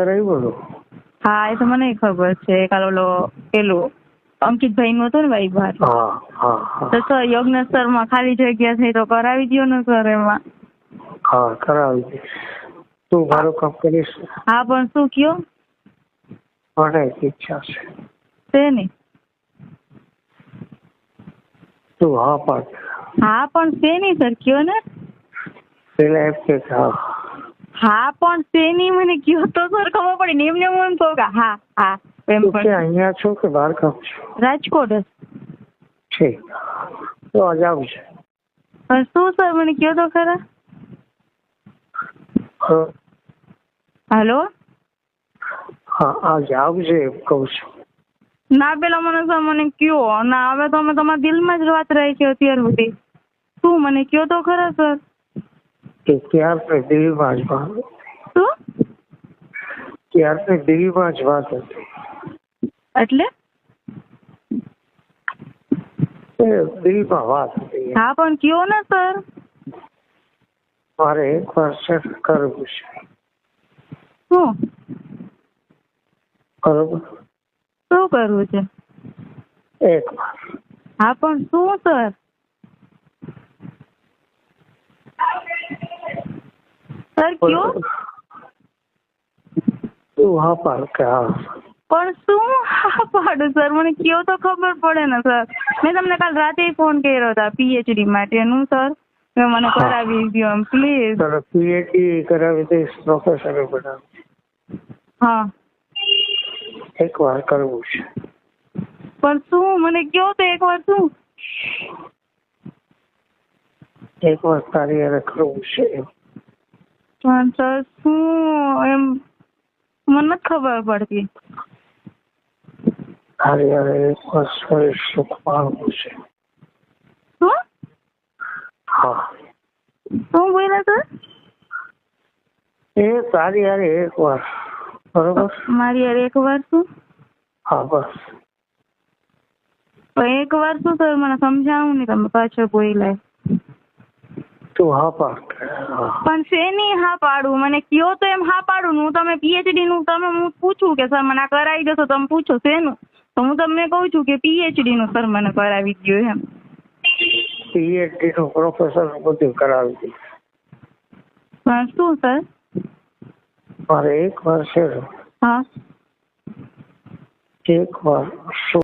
આવ્યો હતો. હા એ તો મને ખબર છે. કાલ ઓલો પેલું અંકિતભાઈ નું હતું ને ભાઈ બહાર. હા હા હા તો સર યોગનેશ્વર માં ખાલી જગ્યા થઈ તો કરાવી દો ને સર એમાં. હા કરાવી દઈશ. તું મારું કામ કરીશ. હા પણ શું કયો? મને ઈચ્છા છે. શેની? તું હા પાડ. હા પણ શેની સર કયો ને. પેલા એમ કે હા. હા પણ શેની મને કયો તો સર ખબર પડી ને. એમને હું એમ કહું કે હા હા એમ તું પણ. કે અહીંયા છો કે બહાર ગામ છો? રાજકોટ જ છે તો આજે આવશે. પણ શું સર મને કયો તો ખરા. હેલો. હા આજે આવજે એમ કહું છું. ના પેલા મને સર મને કયો ના. હવે તો અમે તમારા દિલમાં જ વાત રાખી અત્યાર સુધી. શું મને કયો તો ખરા સર. કે ક્યારથી દિલ્હીમાં જ વાત. શું? ક્યારથી દિલ્હીમાં જ વાત હતી. એટલે? દિલ્હીમાં વાત હતી. હા પણ કયો ને સર. મારે એક વાર સેટ કરવું છે. શું? બરોબર. શું કરવું છે? એક વાર. હા પણ શું સર? સર કયો? તું હા પાડ કે હા. પણ શું હા પાડું સર મને કયો તો ખબર પડે ને સર. મેં તમને કાલ રાતે ફોન કર્યો હતા PhD માટેનું સર. મને કરાવી દો એમ પ્લીઝ. તારે PhD કરાવી દઈશ. પ્રોફેસર બનાવી. હા એક વાર કરવું છે. પણ શું મને કયો તો એક વાર શું. એક વાર તારી હારે કરવું છે. પણ સર શું એમ મને નથી ખબર પડતી. તારી હારે એક વાર શરીર સુખ પામવું છે. શું? હા. શું બોલ્યા સર? એ તારી હારે એક વાર. બરોબર. મારી યાર એક વાર શું? હા બસ. પણ એક વાર શું સર મને સમજાવું ને તમે પાછો બોલ્યા. તું હા પાડ. પણ શેની હા પાડું મને કયો તો એમ હા પાડું. હું તમે PhD નું તમે હું પૂછું કે સર મને આ કરાવી દેશો તમે પૂછો શેનું. તો હું તમને કહું છું કે PhD નું સર મને કરાવી દો એમ. PhD નું પ્રોફેસર બધું કરાવી દઈશ. પણ શું સર? મારે એક વાર છે. હા એક વાર શું